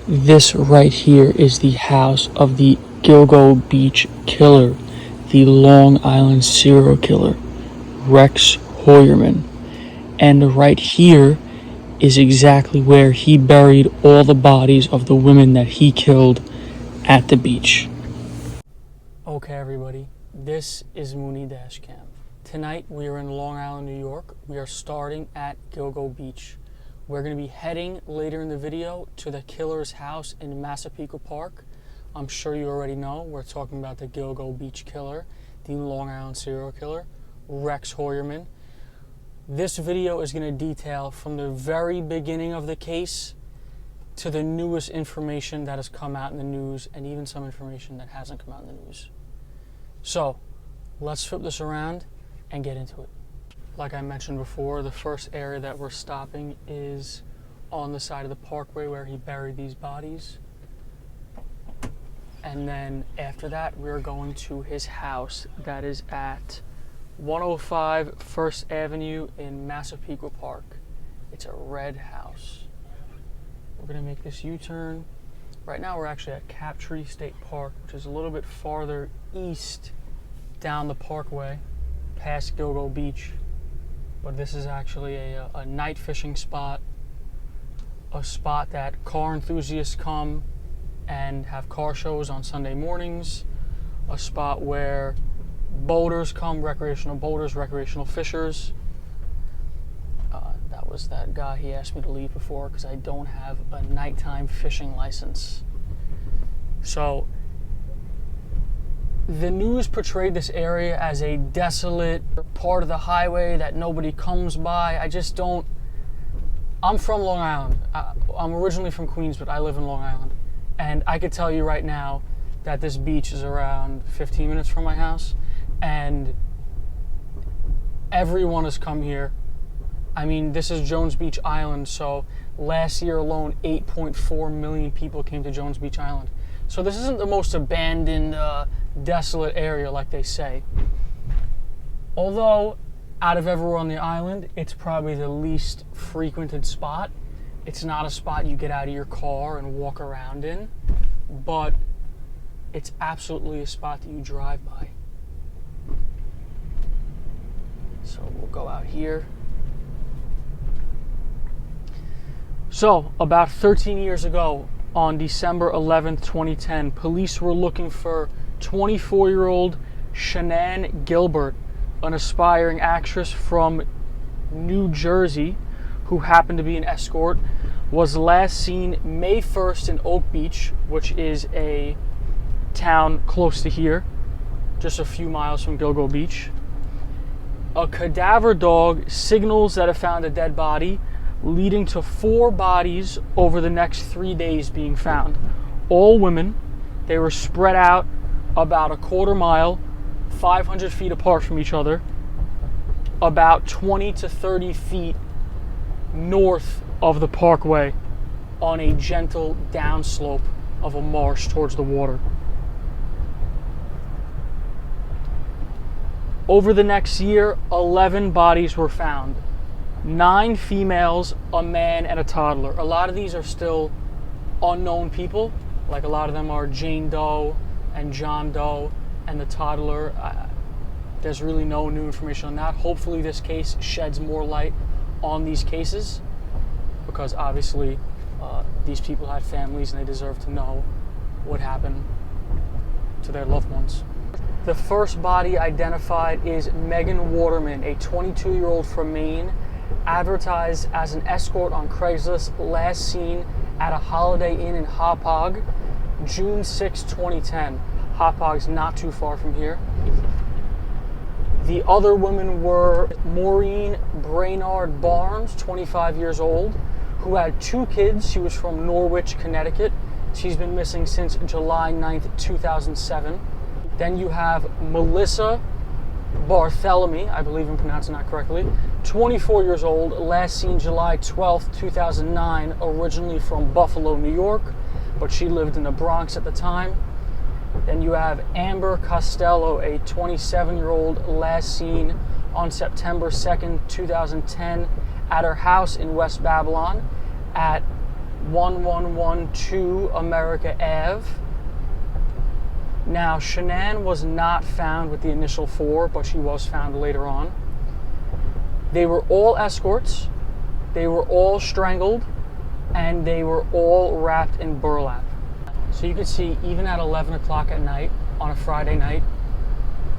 This right here is the house of the Gilgo Beach killer, the Long Island serial killer, Rex Heuermann. And right here is exactly where he buried all the bodies of the women that he killed at the beach. Okay, everybody, this is mooneydashcam. Tonight we are in Long Island, New York. We are starting at Gilgo Beach. We're going to be heading later in the video to the killer's house in Massapequa Park. I'm sure you already know we're talking about the Gilgo Beach killer, the Long Island serial killer, Rex Heuermann. This video is going to detail from the very beginning of the case to the newest information that has come out in the news, and even some information that hasn't come out in the news. So let's flip this around and get into it. Like I mentioned before, the first area that we're stopping is on the side of the parkway where he buried these bodies. And then after that, we're going to his house that is at 105 First Avenue in Massapequa Park. It's a red house. We're going to make this U-turn. Right now we're actually at Captree State Park, which is a little bit farther east down the parkway past Gilgo Beach. But this is actually a night fishing spot, a spot that car enthusiasts come and have car shows on Sunday mornings, a spot where boaters come, recreational boaters, recreational fishers. That was that guy, he asked me to leave before because I don't have a nighttime fishing license. So the news portrayed this area as a desolate part of the highway that nobody comes by. I just don't. I'm from Long Island. I'm originally from Queens, but I live in Long Island. And I could tell you right now that this beach is around 15 minutes from my house. And everyone has come here. I mean, this is Jones Beach Island, so last year alone, 8.4 million people came to Jones Beach Island. So this isn't the most abandoned, desolate area like they say. Although, out of everywhere on the island, it's probably the least frequented spot. It's not a spot you get out of your car and walk around in, but it's absolutely a spot that you drive by. So we'll go out here. So, about 13 years ago, on December 11th, 2010, police were looking for 24-year-old Shanann Gilbert, an aspiring actress from New Jersey who happened to be an escort, was last seen May 1st in Oak Beach, which is a town close to here, just a few miles from Gilgo Beach. A cadaver dog signals that it found a dead body, leading to 4 bodies over the next 3 days being found. All women. They were spread out about a quarter mile, 500 feet apart from each other, about 20 to 30 feet north of the parkway on a gentle downslope of a marsh towards the water. Over the next year, 11 bodies were found. 9 females, a man, and a toddler. A lot of these are still unknown people. Like a lot of them are Jane Doe and John Doe and the toddler. There's really no new information on that. Hopefully this case sheds more light on these cases because obviously these people had families and they deserve to know what happened to their loved ones. The first body identified is Megan Waterman, a 22-year-old from Maine, advertised as an escort on Craigslist, last seen at a Holiday Inn in Hauppauge, June 6, 2010. Hauppauge's not too far from here. The other women were Maureen Brainard Barnes, 25 years old, who had 2 kids. She was from Norwich, Connecticut. She's been missing since July 9th, 2007. Then you have Melissa Barthélemy, I believe I'm pronouncing that correctly, 24 years old, last seen July 12th, 2009, originally from Buffalo, New York, but she lived in the Bronx at the time. Then you have Amber Costello, a 27-year-old, last seen on September 2nd, 2010, at her house in West Babylon at 1112 America Ave. Now, Shanann was not found with the initial 4, but she was found later on. They were all escorts, they were all strangled, and they were all wrapped in burlap. So you can see, even at 11 o'clock at night, on a Friday night,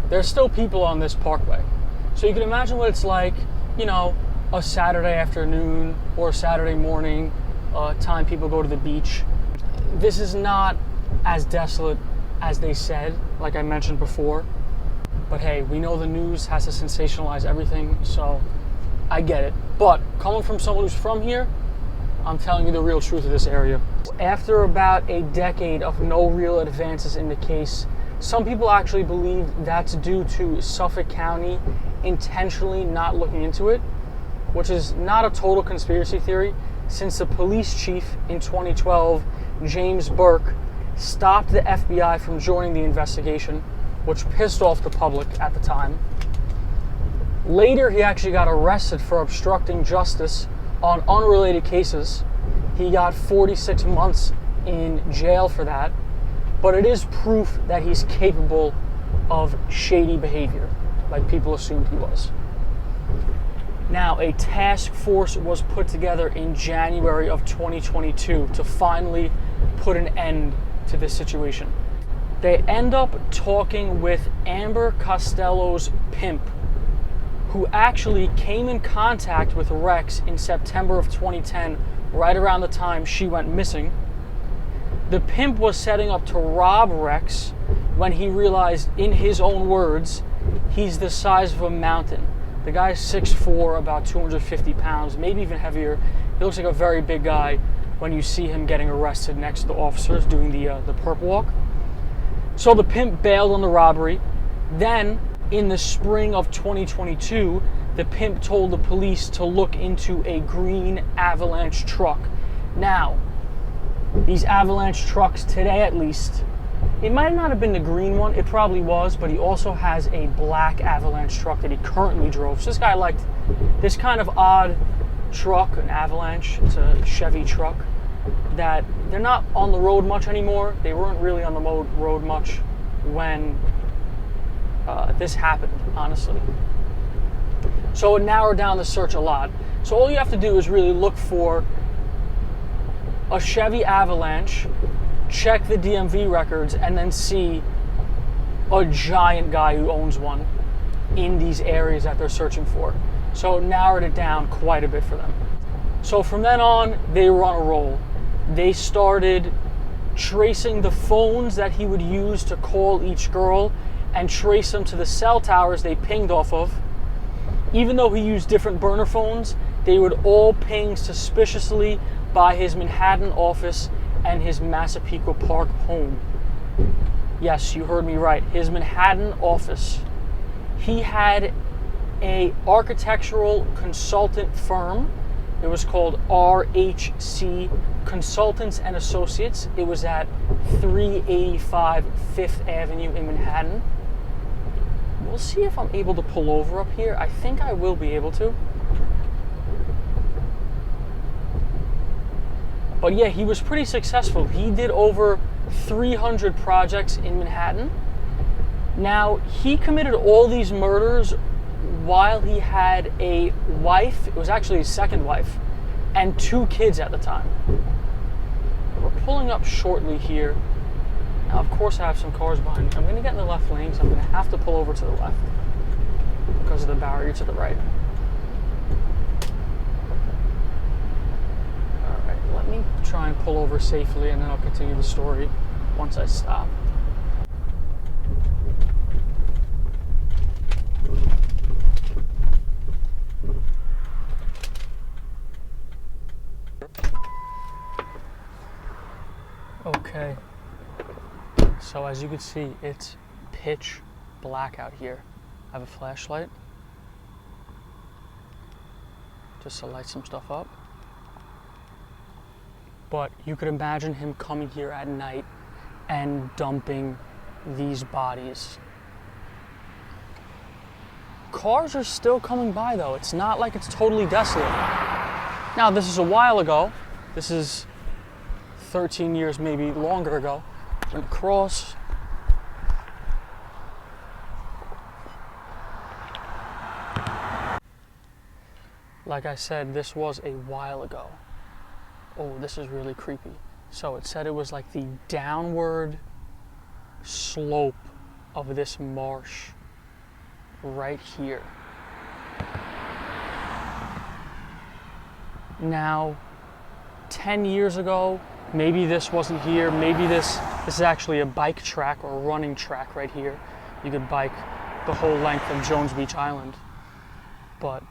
there's still people on this parkway. So you can imagine what it's like, you know, a Saturday afternoon or a Saturday morning, time people go to the beach. This is not as desolate as they said, like I mentioned before. But hey, we know the news has to sensationalize everything, so I get it. But coming from someone who's from here, I'm telling you the real truth of this area. After about a decade of no real advances in the case, some people actually believe that's due to Suffolk County intentionally not looking into it, which is not a total conspiracy theory, since the police chief in 2012, James Burke, stopped the FBI from joining the investigation, which pissed off the public at the time. Later, he actually got arrested for obstructing justice on unrelated cases. He got 46 months in jail for that, but it is proof that he's capable of shady behavior, like people assumed he was. Now, a task force was put together in January of 2022 to finally put an end to this situation. They end up talking with Amber Costello's pimp, who actually came in contact with Rex in September of 2010, right around the time she went missing. The pimp was setting up to rob Rex when he realized, in his own words, he's the size of a mountain. The guy's 6'4", about 250 pounds, maybe even heavier. He looks like a very big guy when you see him getting arrested next to the officers doing the perp walk. So the pimp bailed on the robbery. Then, in the spring of 2022, the pimp told the police to look into a green Avalanche truck. Now, these Avalanche trucks today, at least, it might not have been the green one, it probably was, but he also has a black Avalanche truck that he currently drove. So this guy liked this kind of odd truck, an Avalanche. It's a Chevy truck that they're not on the road much anymore. They weren't really on the road much when this happened, honestly. So it narrowed down the search a lot. So all you have to do is really look for a Chevy Avalanche, check the DMV records, and then see a giant guy who owns one in these areas that they're searching for. So it narrowed it down quite a bit for them. So from then on, they were on a roll. They started tracing the phones that he would use to call each girl and trace them to the cell towers they pinged off of. Even though he used different burner phones, they would all ping suspiciously by his Manhattan office and his Massapequa Park home. Yes, you heard me right, his Manhattan office. He had a architectural consultant firm. It was called RHC Consultants and Associates. It was at 385 Fifth Avenue in Manhattan. We'll see if I'm able to pull over up here. I think I will be able to. But yeah, he was pretty successful. He did over 300 projects in Manhattan. Now, he committed all these murders while he had a wife, it was actually his second wife, and 2 kids at the time. We're pulling up shortly here. Now, of course, I have some cars behind me. I'm going to get in the left lane, so I'm going to have to pull over to the left because of the barrier to the right. All right, let me try and pull over safely, and then I'll continue the story once I stop. Okay, so as you can see, it's pitch black out here. I have a flashlight just to light some stuff up. But you could imagine him coming here at night and dumping these bodies. Cars are still coming by though. It's not like it's totally desolate. Now, this is a while ago. This is 13 years, maybe longer ago. Went across. Like I said, this was a while ago. Oh, this is really creepy. So it said it was like the downward slope of this marsh right here. Now, 10 years ago, maybe this wasn't here. Maybe this is actually a bike track or a running track right here. You could bike the whole length of Jones Beach Island. But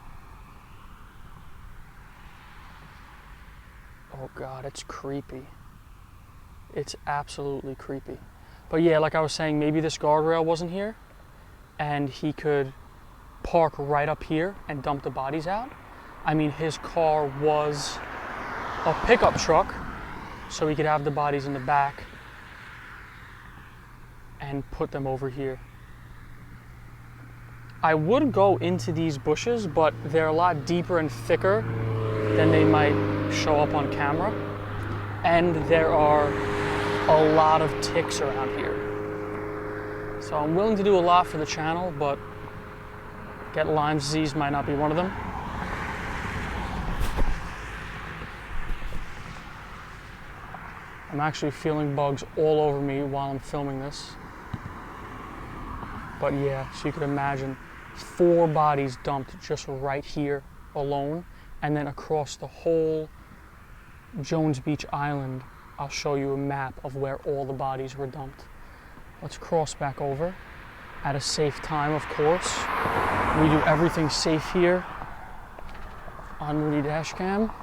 oh God, it's creepy. It's absolutely creepy. But yeah, like I was saying, maybe this guardrail wasn't here and he could park right up here and dump the bodies out. I mean, his car was a pickup truck, so he could have the bodies in the back and put them over here. I would go into these bushes, but they're a lot deeper and thicker than they might show up on camera. And there are a lot of ticks around here. So I'm willing to do a lot for the channel, but get Lyme disease might not be one of them. I'm actually feeling bugs all over me while I'm filming this. But yeah, so you could imagine 4 bodies dumped just right here alone, and then across the whole Jones Beach Island. I'll show you a map of where all the bodies were dumped. Let's cross back over at a safe time, of course. We do everything safe here on Mooney Dashcam.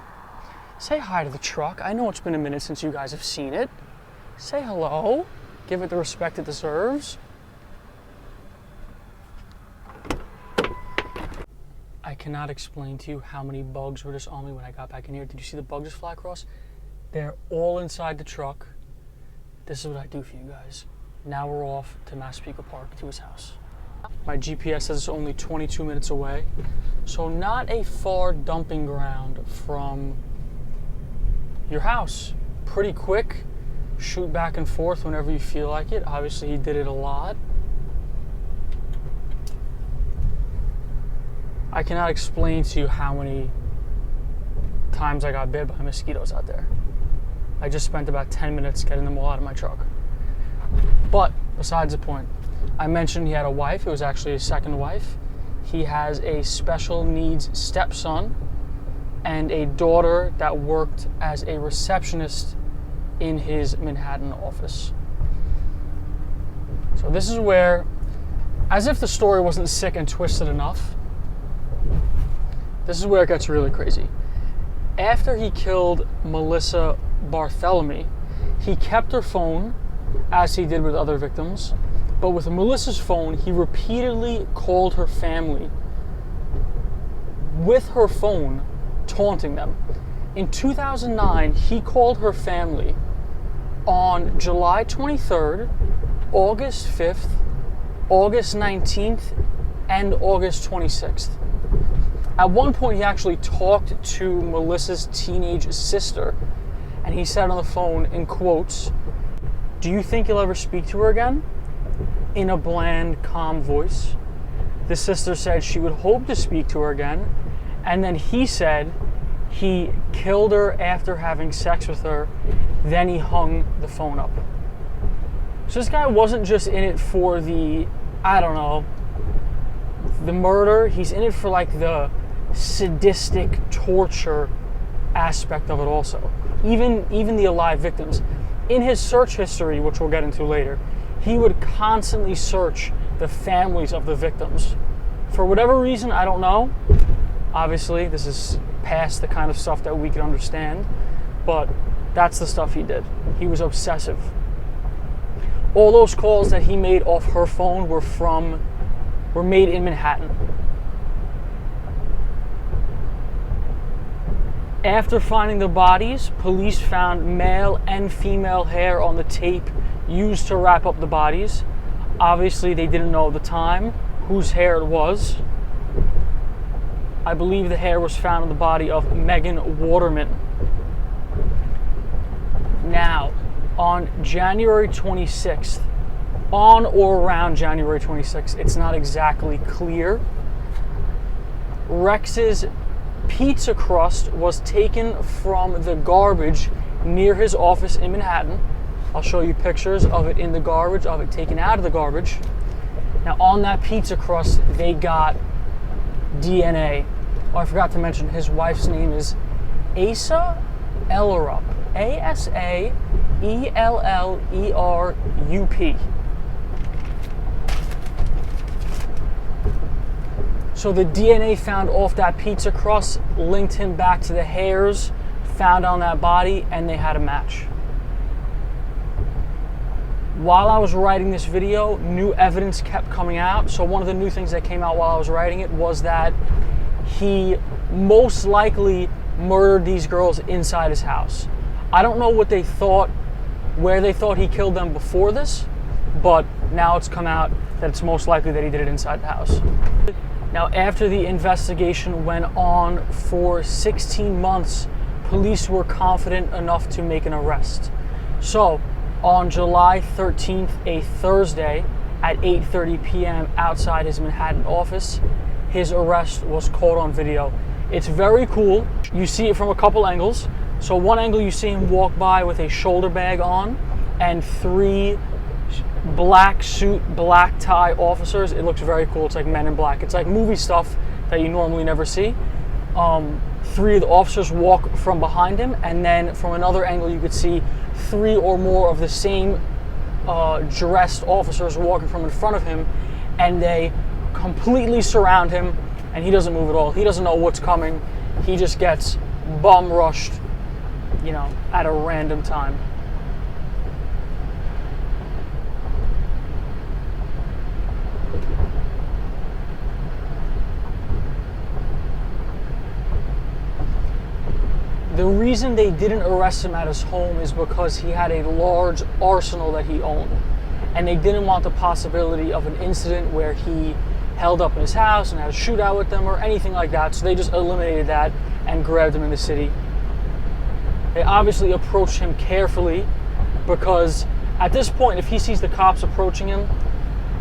Say hi to the truck. I know it's been a minute since you guys have seen it. Say hello. Give it the respect it deserves. I cannot explain to you how many bugs were just on me when I got back in here. Did you see the bug just fly across? They're all inside the truck. This is what I do for you guys. Now we're off to Massapequa Park, to his house. My GPS says it's only 22 minutes away, so not a far dumping ground from your house. Pretty quick. Shoot back and forth whenever you feel like it. Obviously, he did it a lot. I cannot explain to you how many times I got bit by mosquitoes out there. I just spent about 10 minutes getting them all out of my truck. But besides the point, I mentioned he had a wife. It was actually his second wife. He has a special needs stepson and a daughter that worked as a receptionist in his Manhattan office. So this is where, as if the story wasn't sick and twisted enough, this is where it gets really crazy. After he killed Melissa Barthélemy, he kept her phone, as he did with other victims, but with Melissa's phone, he repeatedly called her family with her phone, taunting them. In 2009, he called her family on July 23rd, August 5th, August 19th, and August 26th. At one point, he actually talked to Melissa's teenage sister, and he said on the phone, in quotes, "Do you think you'll ever speak to her again?" in a bland, calm voice. The sister said she would hope to speak to her again, and then he said he killed her after having sex with her, then he hung the phone up. So this guy wasn't just in it for the, I don't know, the murder. He's in it for like the sadistic torture aspect of it also. Even the alive victims. In his search history, which we'll get into later, he would constantly search the families of the victims. For whatever reason, I don't know. Obviously, this is past the kind of stuff that we can understand, but that's the stuff he did. He was obsessive. All those calls that he made off her phone were made in Manhattan. After finding the bodies, police found male and female hair on the tape used to wrap up the bodies. Obviously, they didn't know at the time whose hair it was. I believe the hair was found on the body of Megan Waterman. Now, on January 26th, on or around January 26th, it's not exactly clear, Rex's pizza crust was taken from the garbage near his office in Manhattan. I'll show you pictures of it in the garbage, of it taken out of the garbage. Now, on that pizza crust, they got DNA. Oh, I forgot to mention, his wife's name is Asa Ellerup. Asaellerup. So the DNA found off that pizza crust linked him back to the hairs found on that body, and they had a match. While I was writing this video, new evidence kept coming out. So one of the new things that came out while I was writing it was that he most likely murdered these girls inside his house. I don't know what they thought, where they thought he killed them before this, but now it's come out that it's most likely that he did it inside the house. Now, after the investigation went on for 16 months, police were confident enough to make an arrest. So, on July 13th, a Thursday, at 8:30 p.m. outside his Manhattan office, his arrest was caught on video. It's very cool. You see it from a couple angles. So one angle, you see him walk by with a shoulder bag on and 3 black suit, black tie officers. It looks very cool. It's like Men in Black. It's like movie stuff that you normally never see. 3 of the officers walk from behind him, and then from another angle you could see 3 or more of the same dressed officers walking from in front of him, and they completely surround him, and he doesn't move at all. He doesn't know what's coming. He just gets bum rushed, you know, at a random time. The reason they didn't arrest him at his home is because he had a large arsenal that he owned, and they didn't want the possibility of an incident where he held up in his house and had a shootout with them or anything like that, so they just eliminated that and grabbed him in the city. They obviously approached him carefully, because at this point, if he sees the cops approaching him,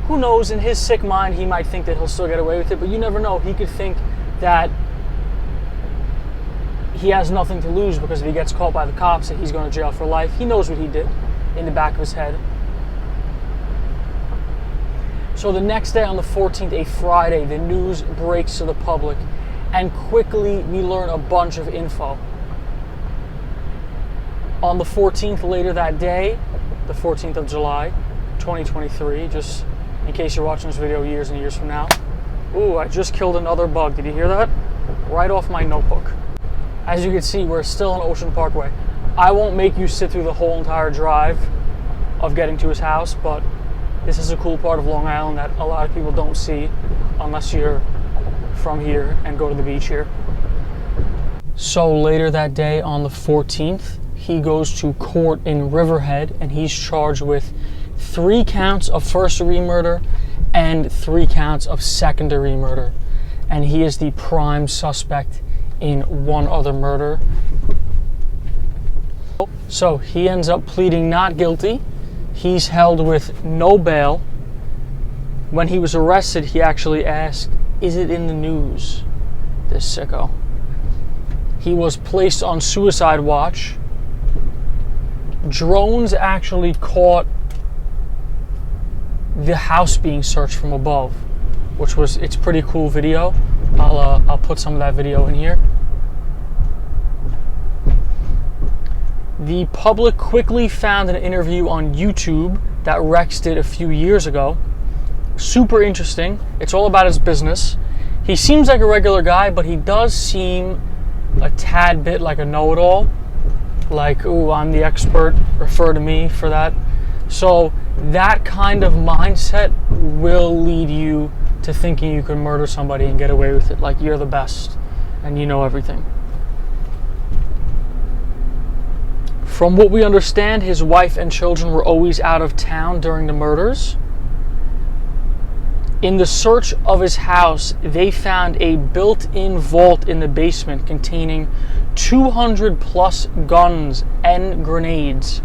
who knows, in his sick mind he might think that he'll still get away with it, but you never know. He could think that he has nothing to lose because if he gets caught by the cops, that he's going to jail for life. He knows what he did in the back of his head. So the next day, on the 14th, a Friday, the news breaks to the public, and quickly we learn a bunch of info. On the 14th, later that day, the 14th of July, 2023, just in case you're watching this video years and years from now. Ooh, I just killed another bug. Did you hear that? Right off my notebook. As you can see, we're still on Ocean Parkway. I won't make you sit through the whole entire drive of getting to his house, but this is a cool part of Long Island that a lot of people don't see unless you're from here and go to the beach here. So later that day, on the 14th, he goes to court in Riverhead, and he's charged with 3 counts of first-degree murder and 3 counts of second-degree murder. And he is the prime suspect in 1 other murder. So he ends up pleading not guilty. He's held with no bail. When he was arrested, he actually asked, "Is it in the news?" This sicko. He was placed on suicide watch. Drones actually caught the house being searched from above, which was, it's pretty cool video. I'll put some of that video in here. The public quickly found an interview on YouTube that Rex did a few years ago. Super interesting. It's all about his business. He seems like a regular guy, but he does seem a tad bit like a know-it-all. Like, ooh, I'm the expert, refer to me for that. So that kind of mindset will lead you to thinking you can murder somebody and get away with it, like you're the best and you know everything. From what we understand, his wife and children were always out of town during the murders. In the search of his house, they found a built-in vault in the basement containing 200 plus guns and grenades.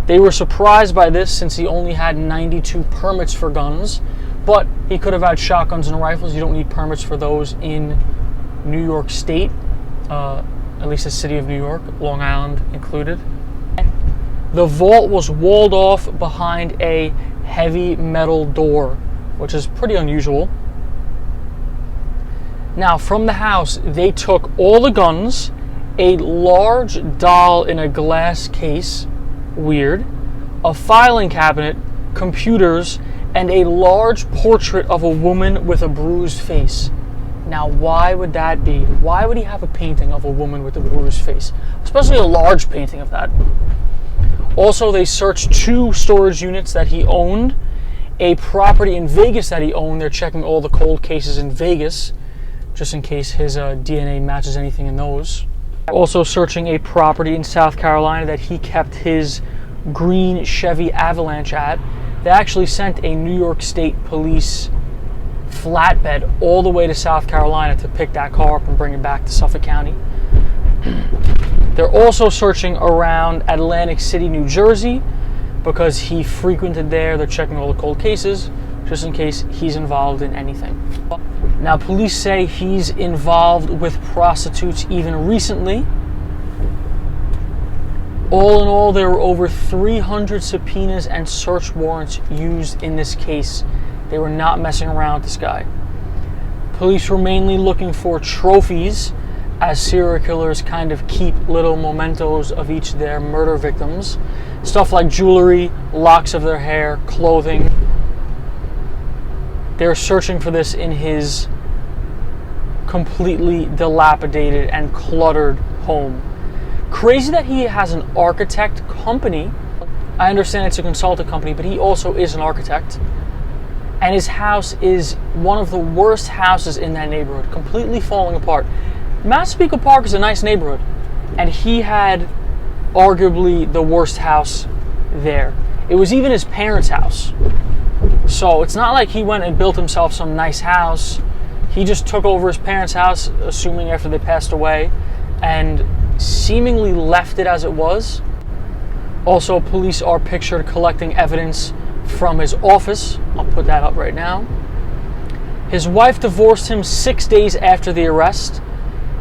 They were surprised by this since he only had 92 permits for guns, but he could have had shotguns and rifles. You don't need permits for those in New York State, at least the city of New York, Long Island included. The vault was walled off behind a heavy metal door, which is pretty unusual. Now, from the house, they took all the guns, a large doll in a glass case, weird, a filing cabinet, computers, and a large portrait of a woman with a bruised face. Now, why would that be? Why would he have a painting of a woman with a bruised face? Especially a large painting of that. Also, they searched 2 storage units that he owned, a property in Vegas that he owned. They're checking all the cold cases in Vegas, just in case his DNA matches anything in those. Also searching a property in South Carolina that he kept his green Chevy Avalanche at. They actually sent a New York State police flatbed all the way to South Carolina to pick that car up and bring it back to Suffolk County. They're also searching around Atlantic City, New Jersey, because he frequented there. They're checking all the cold cases, just in case he's involved in anything. Now, police say he's involved with prostitutes even recently. All in all, there were over 300 subpoenas and search warrants used in this case. They were not messing around with this guy. Police were mainly looking for trophies, as serial killers kind of keep little mementos of each of their murder victims. Stuff like jewelry, locks of their hair, clothing. They're searching for this in his completely dilapidated and cluttered home. Crazy that he has an architect company. I understand it's a consultant company, but he also is an architect. And his house is one of the worst houses in that neighborhood, completely falling apart. Massapequa Park is a nice neighborhood, and he had arguably the worst house there. It was even his parents' house. So it's not like he went and built himself some nice house. He just took over his parents' house, assuming after they passed away, and seemingly left it as it was. Also, police are pictured collecting evidence from his office. I'll put that up right now. His wife divorced him 6 days after the arrest.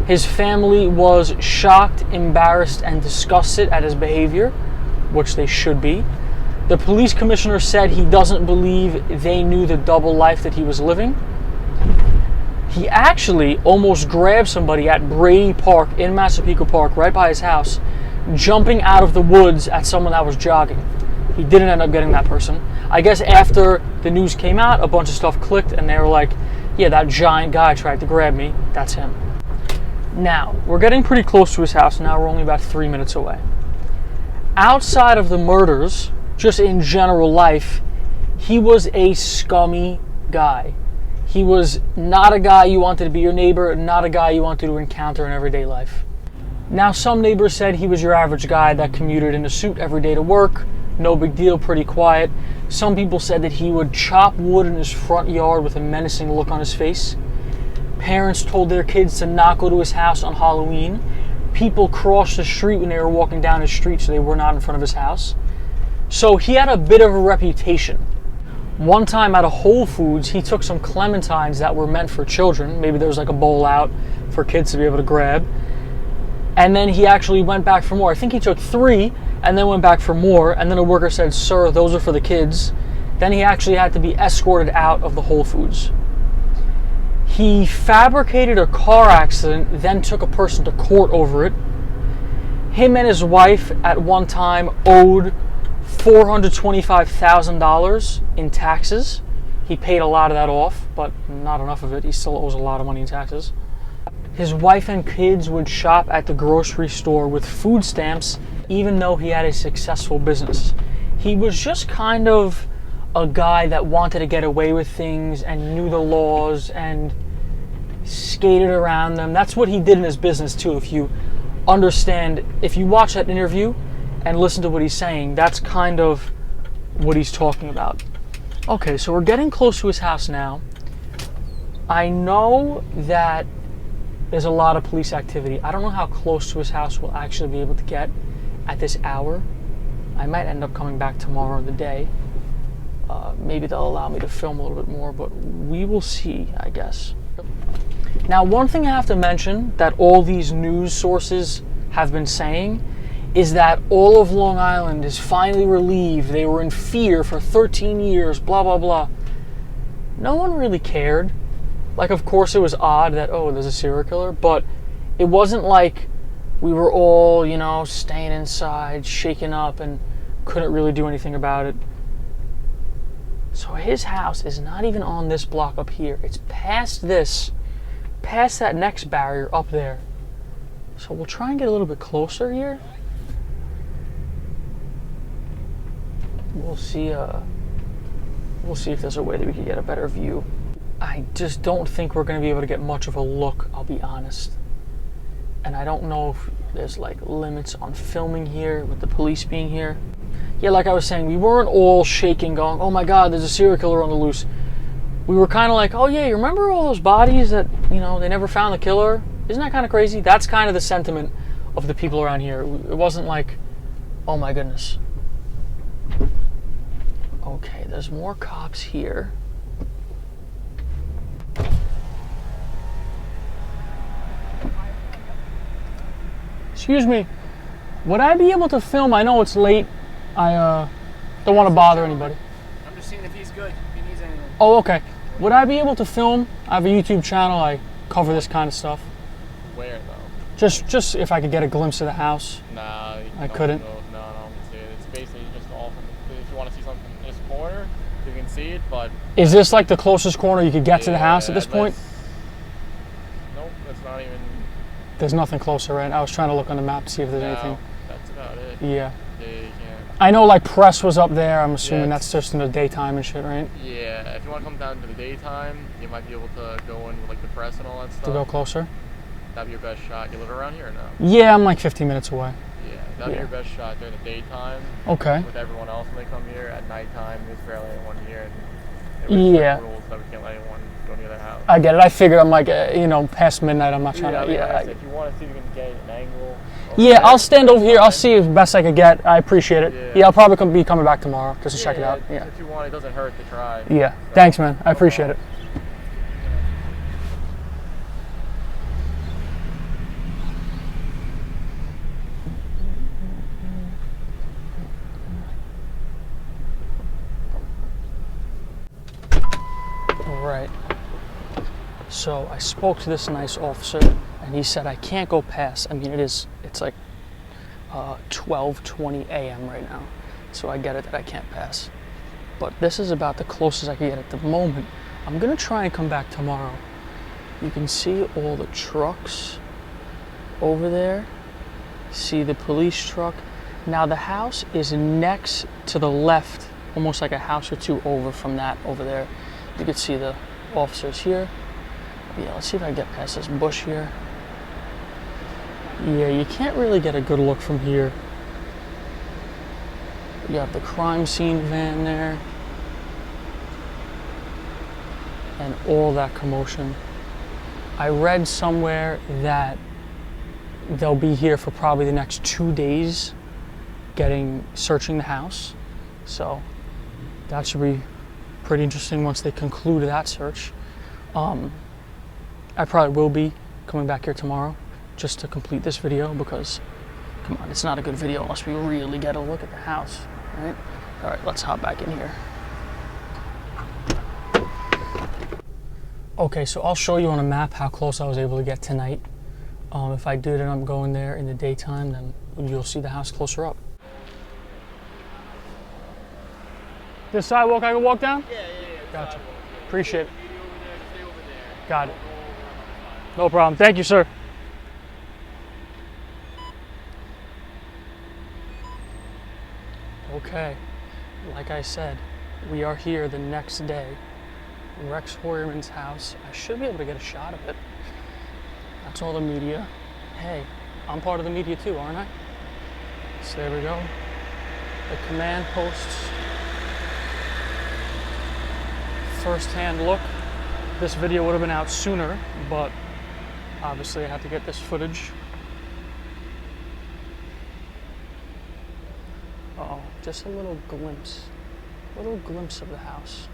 His family was shocked, embarrassed, and disgusted at his behavior, which they should be. The police commissioner said he doesn't believe they knew the double life that he was living. He actually almost grabbed somebody at Brady Park in Massapequa Park, right by his house, jumping out of the woods at someone that was jogging. He didn't end up getting that person. I guess after the news came out, a bunch of stuff clicked, and they were like, yeah, that giant guy tried to grab me. That's him. Now, we're getting pretty close to his house. Now we're only about 3 minutes away. Outside of the murders, just in general life, he was a scummy guy. He was not a guy you wanted to be your neighbor, not a guy you wanted to encounter in everyday life. Now, some neighbors said he was your average guy that commuted in a suit every day to work. No big deal, pretty quiet. Some people said that he would chop wood in his front yard with a menacing look on his face. Parents told their kids to not go to his house on Halloween. People crossed the street when they were walking down his street, so they were not in front of his house. So he had a bit of a reputation. One time at a Whole Foods, he took some clementines that were meant for children. Maybe there was like a bowl out for kids to be able to grab. And then he actually went back for more. I think he took 3 and then went back for more. And then a worker said, "Sir, those are for the kids." Then he actually had to be escorted out of the Whole Foods. He fabricated a car accident, then took a person to court over it. Him and his wife at one time owed $425,000 in taxes. He paid a lot of that off, but not enough of it. He still owes a lot of money in taxes. His wife and kids would shop at the grocery store with food stamps, even though he had a successful business. He was just kind of a guy that wanted to get away with things and knew the laws and skated around them. That's what he did in his business too. If you understand, if you watch that interview and listen to what he's saying, that's kind of what he's talking about. Okay, so we're getting close to his house now. I know that there's a lot of police activity. I don't know how close to his house we'll actually be able to get at this hour. I might end up coming back tomorrow in the day. Maybe they'll allow me to film a little bit more, but we will see, I guess. Now, one thing I have to mention that all these news sources have been saying is that all of Long Island is finally relieved. They were in fear for 13 years, blah, blah, blah. No one really cared. Like, of course, it was odd that, oh, there's a serial killer, but it wasn't like we were all, you know, staying inside, shaken up, and couldn't really do anything about it. So his house is not even on this block up here. It's past this, past that next barrier up there. So we'll try and get a little bit closer here. We'll see if there's a way that we can get a better view. I just don't think we're going to be able to get much of a look, I'll be honest. And I don't know if there's like limits on filming here with the police being here. Yeah, like I was saying, we weren't all shaking going, oh my God, there's a serial killer on the loose. We were kind of like, oh yeah, you remember all those bodies that, you know, they never found the killer? Isn't that kind of crazy? That's kind of the sentiment of the people around here. It wasn't like, oh my goodness. Okay, there's more cops here. Excuse me, would I be able to film? I know it's late. I don't want to bother anybody. I'm just seeing if he's good, if he needs anything. Oh, okay. Would I be able to film? I have a YouTube channel. I cover this kind of stuff. Where though? Just if I could get a glimpse of the house. Nah, I couldn't. No, it's basically just all from. If you want to see something in this corner, you can see it. But is this like the closest corner you could get to the house at this point? Nope, that's not even. There's nothing closer, right? I was trying to look on the map to see if there's anything. That's about it. Yeah. Yeah, you can't. I know like press was up there. I'm assuming that's just in the daytime and shit, right? Yeah, if you want to come down to the daytime, you might be able to go in with like the press and all that stuff. To go closer? That'd be your best shot. You live around here or no? Yeah, I'm like 15 minutes away. Yeah, that'd be your best shot during the daytime. Okay. With everyone else when they come here. At nighttime, there's barely anyone here. And yeah. Rules that we can't let anyone go near their house. I get it. I figured I'm like, you know, past midnight. I'm not trying to. Yeah. If you want to see if you can get an angle. Yeah, I'll stand over here. I'll see as best I can get. I appreciate it. Yeah, I'll probably be coming back tomorrow just to check it out. Yeah. If you want, it doesn't hurt to try. Yeah. Thanks, man. I appreciate it. All right. So I spoke to this nice officer, and he said I can't go past. I mean, it's like 12:20 a.m. right now, so I get it that I can't pass. But this is about the closest I can get at the moment. I'm gonna try and come back tomorrow. You can see all the trucks over there. See the police truck. Now the house is next to the left, almost like a house or two over from that over there. You can see the officers here. Yeah, let's see if I can get past this bush here. Yeah, you can't really get a good look from here. You have the crime scene van there. And all that commotion. I read somewhere that they'll be here for probably the next 2 days searching the house. So that should be pretty interesting once they conclude that search. I probably will be coming back here tomorrow just to complete this video because, come on, it's not a good video unless we really get a look at the house, right? All right, let's hop back in here. Okay, so I'll show you on a map how close I was able to get tonight. If I did end up going there in the daytime, then you'll see the house closer up. This sidewalk I can walk down? Yeah. Gotcha. Sidewalk, yeah. Appreciate it. Stay over there. Got it. No problem. Thank you, sir. Okay, like I said, we are here the next day. Rex Heuermann's house. I should be able to get a shot of it. That's all the media. Hey, I'm part of the media too, aren't I? So there we go. The command posts. first-hand look. This video would have been out sooner, but obviously I had to get this footage. Uh-oh, just a little glimpse of the house.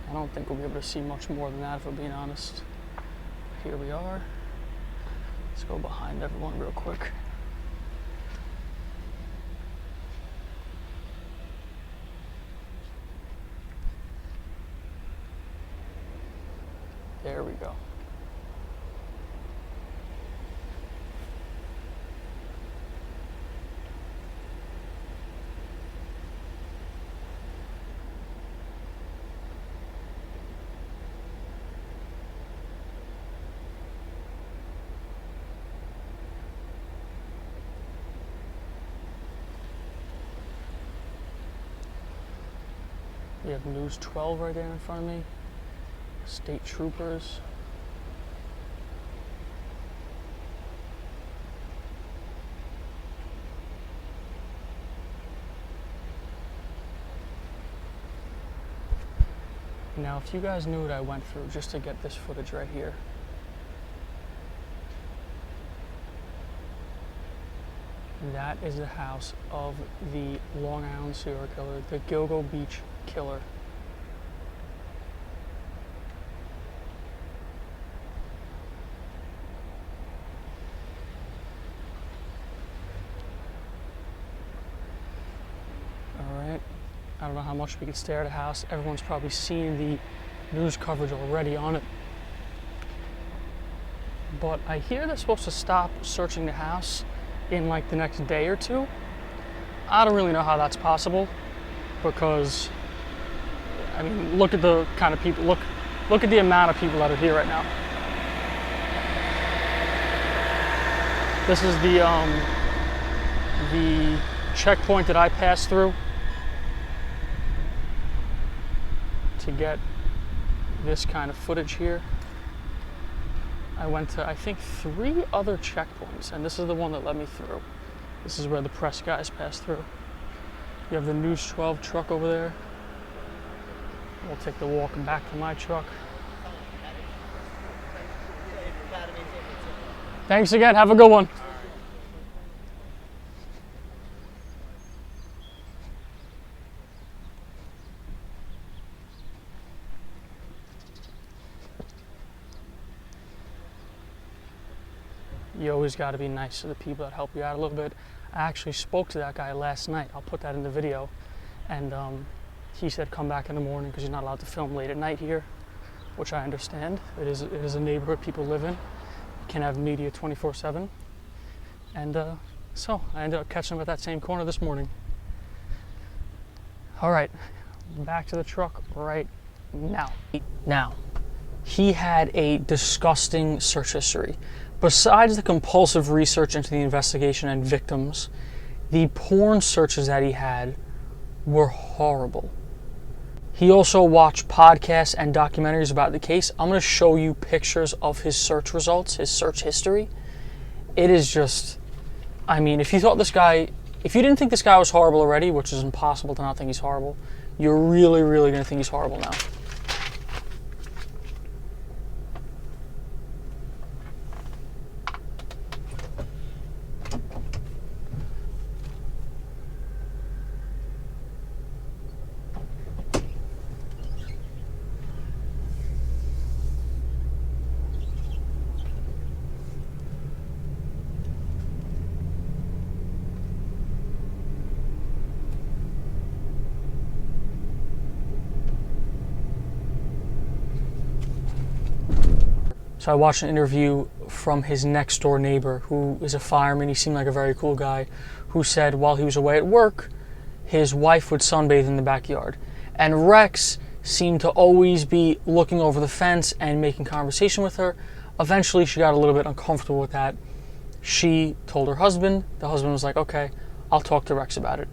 I don't think we'll be able to see much more than that, if I'm being honest. Here we are. Let's go behind everyone real quick. There we go. We have News 12 right there in front of me. State troopers. Now, if you guys knew what I went through just to get this footage right here. That is the house of the Long Island serial killer, the Gilgo Beach killer. Alright, I don't know how much we can stare at a house. Everyone's probably seen the news coverage already on it. But I hear they're supposed to stop searching the house in like the next day or two. I don't really know how that's possible, because I mean, look at the kind of people, look at the amount of people that are here right now. This is the checkpoint that I passed through to get this kind of footage here. I went to, I think, 3 other checkpoints, and this is the one that let me through. This is where the press guys pass through. You have the News 12 truck over there. We'll take the walk back to my truck. Thanks again, have a good one. You always got to be nice to the people that help you out a little bit. I actually spoke to that guy last night. I'll put that in the video. And he said come back in the morning because you're not allowed to film late at night here, which I understand. It is a neighborhood people live in. You can't have media 24/7. And so I ended up catching him at that same corner this morning. All right, back to the truck right now. Now, he had a disgusting search history. Besides the compulsive research into the investigation and victims, the porn searches that he had were horrible. He also watched podcasts and documentaries about the case. I'm going to show you pictures of his search results, his search history. It is just, I mean, if you didn't think this guy was horrible already, which is impossible to not think he's horrible, you're really, really going to think he's horrible now. So I watched an interview from his next door neighbor, who is a fireman. He seemed like a very cool guy, who said while he was away at work, his wife would sunbathe in the backyard. And Rex seemed to always be looking over the fence and making conversation with her. Eventually, she got a little bit uncomfortable with that. She told her husband. The husband was like, okay, I'll talk to Rex about it.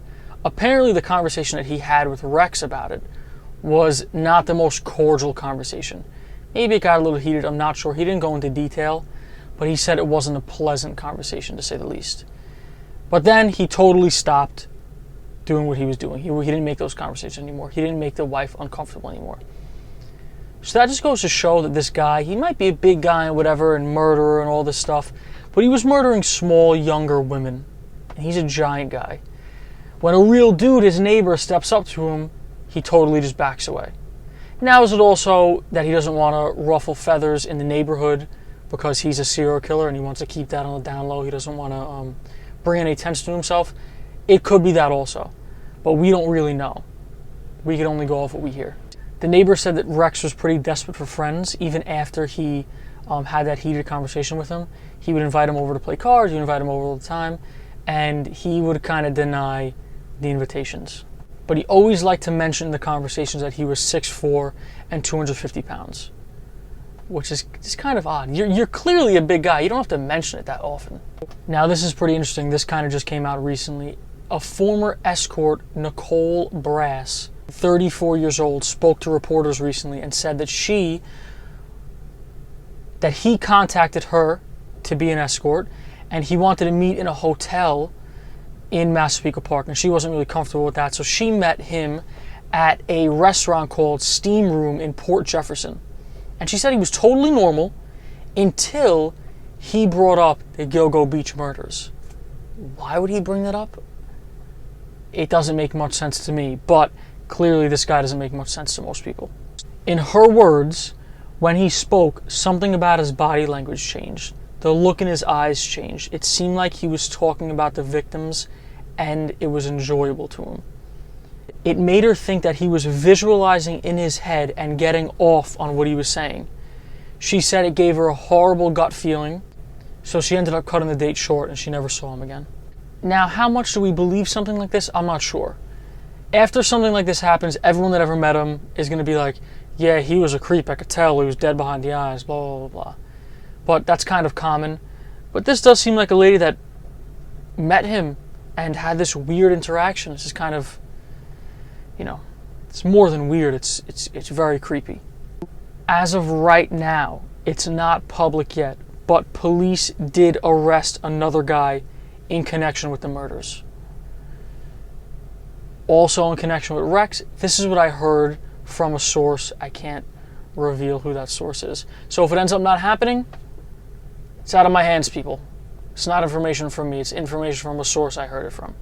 Apparently, the conversation that he had with Rex about it was not the most cordial conversation. Maybe it got a little heated, I'm not sure. He didn't go into detail, but he said it wasn't a pleasant conversation, to say the least. But then he totally stopped doing what he was doing. He didn't make those conversations anymore. He didn't make the wife uncomfortable anymore. So that just goes to show that this guy, he might be a big guy and whatever, and murderer and all this stuff, but he was murdering small, younger women. And he's a giant guy. When a real dude, his neighbor, steps up to him, he totally just backs away. Now, is it also that he doesn't want to ruffle feathers in the neighborhood because he's a serial killer and he wants to keep that on the down low? He doesn't want to bring any attention to himself. It could be that also, but we don't really know. We can only go off what we hear. The neighbor said that Rex was pretty desperate for friends. Even after he had that heated conversation with him, he would invite him over to play cards, he would invite him over all the time, and he would kind of deny the invitations. But he always liked to mention in the conversations that he was 6'4" and 250 pounds, which is kind of odd. You're clearly a big guy. You don't have to mention it that often. Now, this is pretty interesting. This kind of just came out recently. A former escort, Nicole Brass, 34 years old, spoke to reporters recently and said that he contacted her to be an escort, and he wanted to meet in a hotel in Massapequa Park, and she wasn't really comfortable with that, so she met him at a restaurant called Steam Room in Port Jefferson. And she said he was totally normal until he brought up the Gilgo Beach murders. Why would he bring that up? It doesn't make much sense to me, but clearly this guy doesn't make much sense to most people. In her words, when he spoke, something about his body language changed. The look in his eyes changed. It seemed like he was talking about the victims, and it was enjoyable to him. It made her think that he was visualizing in his head and getting off on what he was saying. She said it gave her a horrible gut feeling, so she ended up cutting the date short and she never saw him again. Now, how much do we believe something like this? I'm not sure. After something like this happens, everyone that ever met him is going to be like, yeah, he was a creep, I could tell, he was dead behind the eyes, blah, blah, blah, blah. But that's kind of common. But this does seem like a lady that met him and had this weird interaction. This is kind of, it's more than weird, it's very creepy. As of right now, it's not public yet, but police did arrest another guy in connection with the murders. Also in connection with Rex, this is what I heard from a source. I can't reveal who that source is. So if it ends up not happening, it's out of my hands, people. It's not information from me. It's information from a source I heard it from.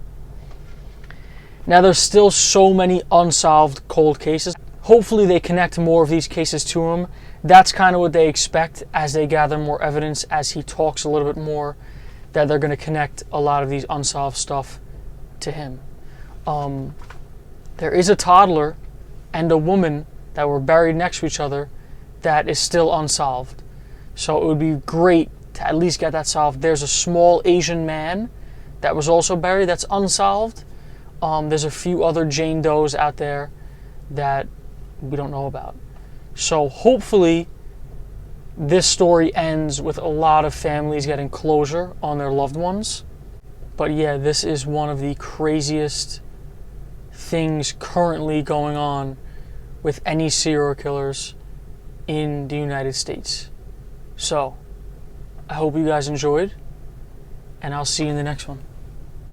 Now, there's still so many unsolved cold cases. Hopefully they connect more of these cases to him. That's kind of what they expect as they gather more evidence, as he talks a little bit more, that they're going to connect a lot of these unsolved stuff to him. There is a toddler and a woman that were buried next to each other that is still unsolved. So it would be great to at least get that solved. There's a small Asian man that was also buried that's unsolved. There's a few other Jane Does out there that we don't know about. So hopefully this story ends with a lot of families getting closure on their loved ones. But yeah, this is one of the craziest things currently going on with any serial killers in the United States. So I hope you guys enjoyed, and I'll see you in the next one.